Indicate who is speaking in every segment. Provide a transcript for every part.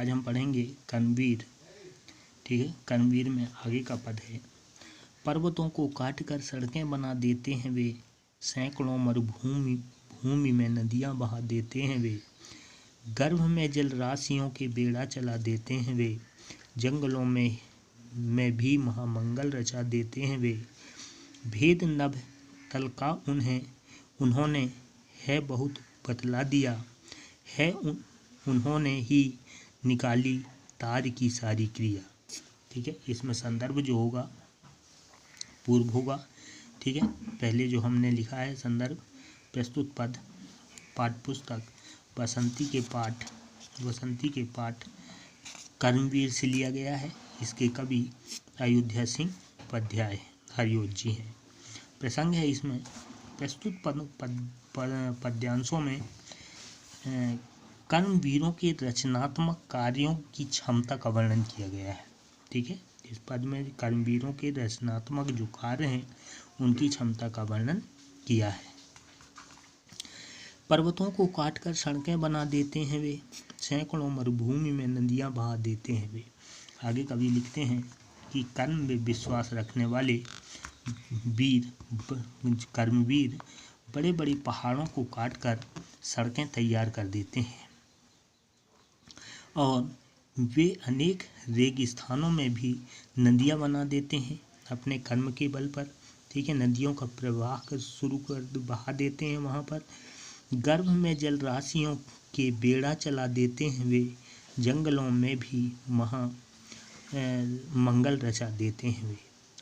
Speaker 1: आज हम पढ़ेंगे कर्मवीर। ठीक है, कर्मवीर में आगे का पद है, पर्वतों को काट कर सड़कें बना देते हैं वे, सैकड़ों भूमि में नदियां बहा देते हैं वे, गर्भ में जल राशियों के बेड़ा चला देते हैं वे, जंगलों में भी महामंगल रचा देते हैं वे, भेद नभ तल का उन्होंने है बहुत बतला दिया है, उन्होंने ही निकाली तार की सारी क्रिया। ठीक है, इसमें संदर्भ जो होगा पूर्व होगा। ठीक है, पहले जो हमने लिखा है संदर्भ, प्रस्तुत पद पाठ्यपुस्तक बसंती के पाठ कर्मवीर से लिया गया है। इसके कवि अयोध्या सिंह उपाध्याय हरियोध जी हैं। प्रसंग है इसमें प्रस्तुत पद्यांशों में कर्मवीरों के रचनात्मक कार्यों की क्षमता का वर्णन किया गया है। ठीक है, इस पद में कर्मवीरों के रचनात्मक जो कार्य हैं उनकी क्षमता का वर्णन किया है। पर्वतों को काटकर सड़कें बना देते हैं वे, सैकड़ों मरुभूमि में नदियां बहा देते हैं वे। आगे कवि लिखते हैं कि कर्म में विश्वास रखने वाले कर्मवीर बड़े बड़े पहाड़ों को काटकर सड़कें तैयार कर देते हैं और वे अनेक रेगिस्तानों में भी नदियां बना देते हैं अपने कर्म के बल पर। ठीक है, नदियों का प्रवाह शुरू कर बहा देते हैं वहाँ पर। गर्भ में जल राशियों के बेड़ा चला देते हैं वे, जंगलों में भी मंगल रचा देते हैं वे।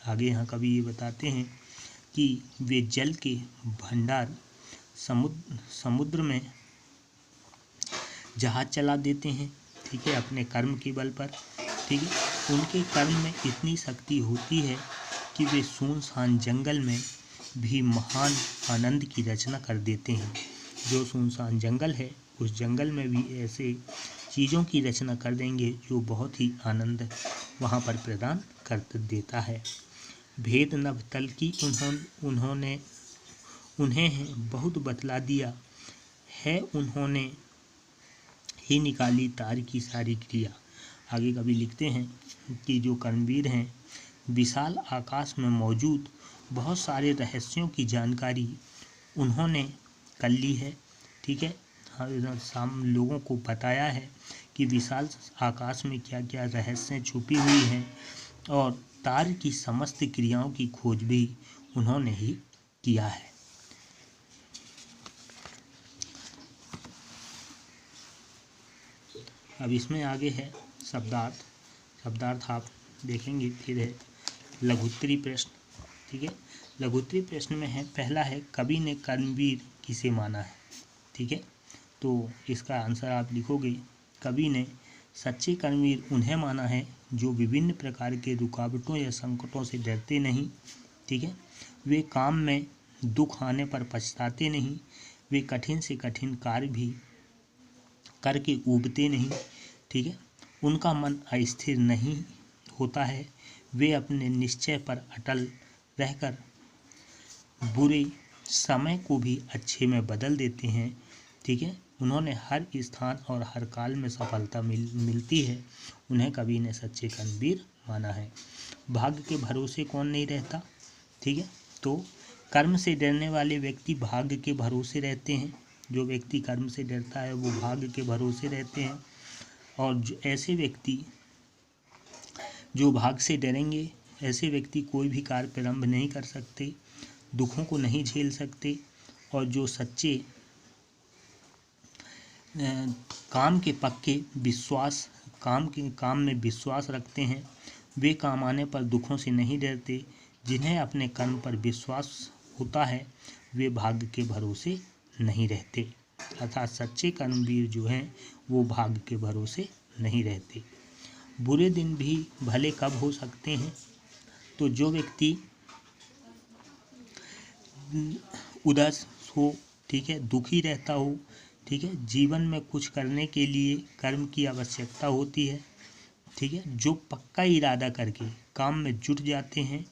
Speaker 1: आगे यहाँ कवि ये बताते हैं कि वे जल के भंडार समुद्र में जहाज चला देते हैं। ठीक है, अपने कर्म के बल पर। ठीक है, उनके कर्म में इतनी शक्ति होती है कि वे सुनसान जंगल में भी महान आनंद की रचना कर देते हैं। जो सुनसान जंगल है उस जंगल में भी ऐसे चीज़ों की रचना कर देंगे जो बहुत ही आनंद वहाँ पर प्रदान कर देता है। भेद नभ तल की उन्हें बहुत बतला दिया है, उन्होंने ही निकाली तार की सारी क्रिया। आगे कवि लिखते हैं कि जो कर्मवीर हैं विशाल आकाश में मौजूद बहुत सारे रहस्यों की जानकारी उन्होंने कर ली है। ठीक है, लोगों को बताया है कि विशाल आकाश में क्या क्या रहस्य छुपी हुई हैं और तार की समस्त क्रियाओं की खोज भी उन्होंने ही किया है। अब इसमें आगे है शब्दार्थ आप देखेंगे। फिर है लघुत्तरी प्रश्न। ठीक है, लघुत्तरी प्रश्न में है, पहला है कवि ने कर्मवीर किसे माना है। ठीक है, तो इसका आंसर आप लिखोगे, कवि ने सच्चे कर्मवीर उन्हें माना है जो विभिन्न प्रकार के रुकावटों या संकटों से डरते नहीं। ठीक है, वे काम में दुख आने पर पछताते नहीं, वे कठिन से कठिन कार्य भी करके ऊबते नहीं। ठीक है, उनका मन अस्थिर नहीं होता है, वे अपने निश्चय पर अटल रहकर बुरे समय को भी अच्छे में बदल देते हैं। ठीक है, उन्होंने हर स्थान और हर काल में सफलता मिलती है, उन्हें कवि ने सच्चे कर्मवीर माना है। भाग्य के भरोसे कौन नहीं रहता। ठीक है, तो कर्म से डरने वाले व्यक्ति भाग्य के भरोसे रहते हैं। जो व्यक्ति कर्म से डरता है वो भाग्य के भरोसे रहते हैं, और ऐसे व्यक्ति जो भाग्य से डरेंगे, ऐसे व्यक्ति कोई भी कार्य प्रारंभ नहीं कर सकते, दुखों को नहीं झेल सकते। और जो सच्चे काम के पक्के काम में विश्वास रखते हैं, वे काम आने पर दुखों से नहीं डरते। जिन्हें अपने कर्म पर विश्वास होता है वे भाग्य के भरोसे नहीं रहते। अर्थात सच्चे कर्मवीर जो हैं वो भाग्य के भरोसे नहीं रहते। बुरे दिन भी भले कब हो सकते हैं। तो जो व्यक्ति उदास हो, ठीक है, दुखी रहता हो, ठीक है, जीवन में कुछ करने के लिए कर्म की आवश्यकता होती है। ठीक है, जो पक्का इरादा करके काम में जुट जाते हैं,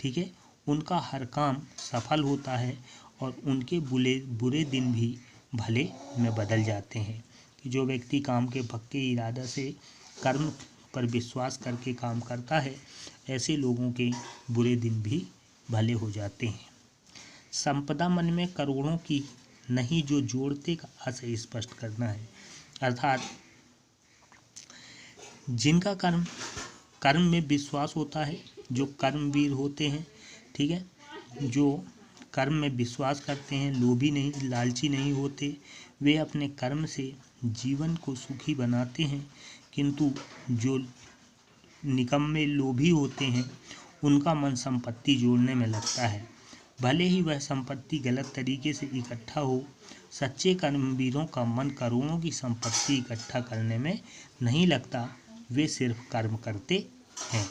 Speaker 1: ठीक है, उनका हर काम सफल होता है और उनके बुरे दिन भी भले में बदल जाते हैं। कि जो व्यक्ति काम के पक्के इरादा से कर्म पर विश्वास करके काम करता है, ऐसे लोगों के बुरे दिन भी भले हो जाते हैं। संपदा मन में करोड़ों की नहीं जो जोड़ते का आशय स्पष्ट करना है। अर्थात जिनका कर्म में विश्वास होता है, जो कर्मवीर होते हैं, ठीक है, जो कर्म में विश्वास करते हैं, लोभी नहीं, लालची नहीं होते, वे अपने कर्म से जीवन को सुखी बनाते हैं। किंतु जो निकम्मे लोभी होते हैं, उनका मन संपत्ति जोड़ने में लगता है, भले ही वह संपत्ति गलत तरीके से इकट्ठा हो। सच्चे कर्मवीरों का मन करोड़ों की संपत्ति इकट्ठा करने में नहीं लगता, वे सिर्फ कर्म करते हैं।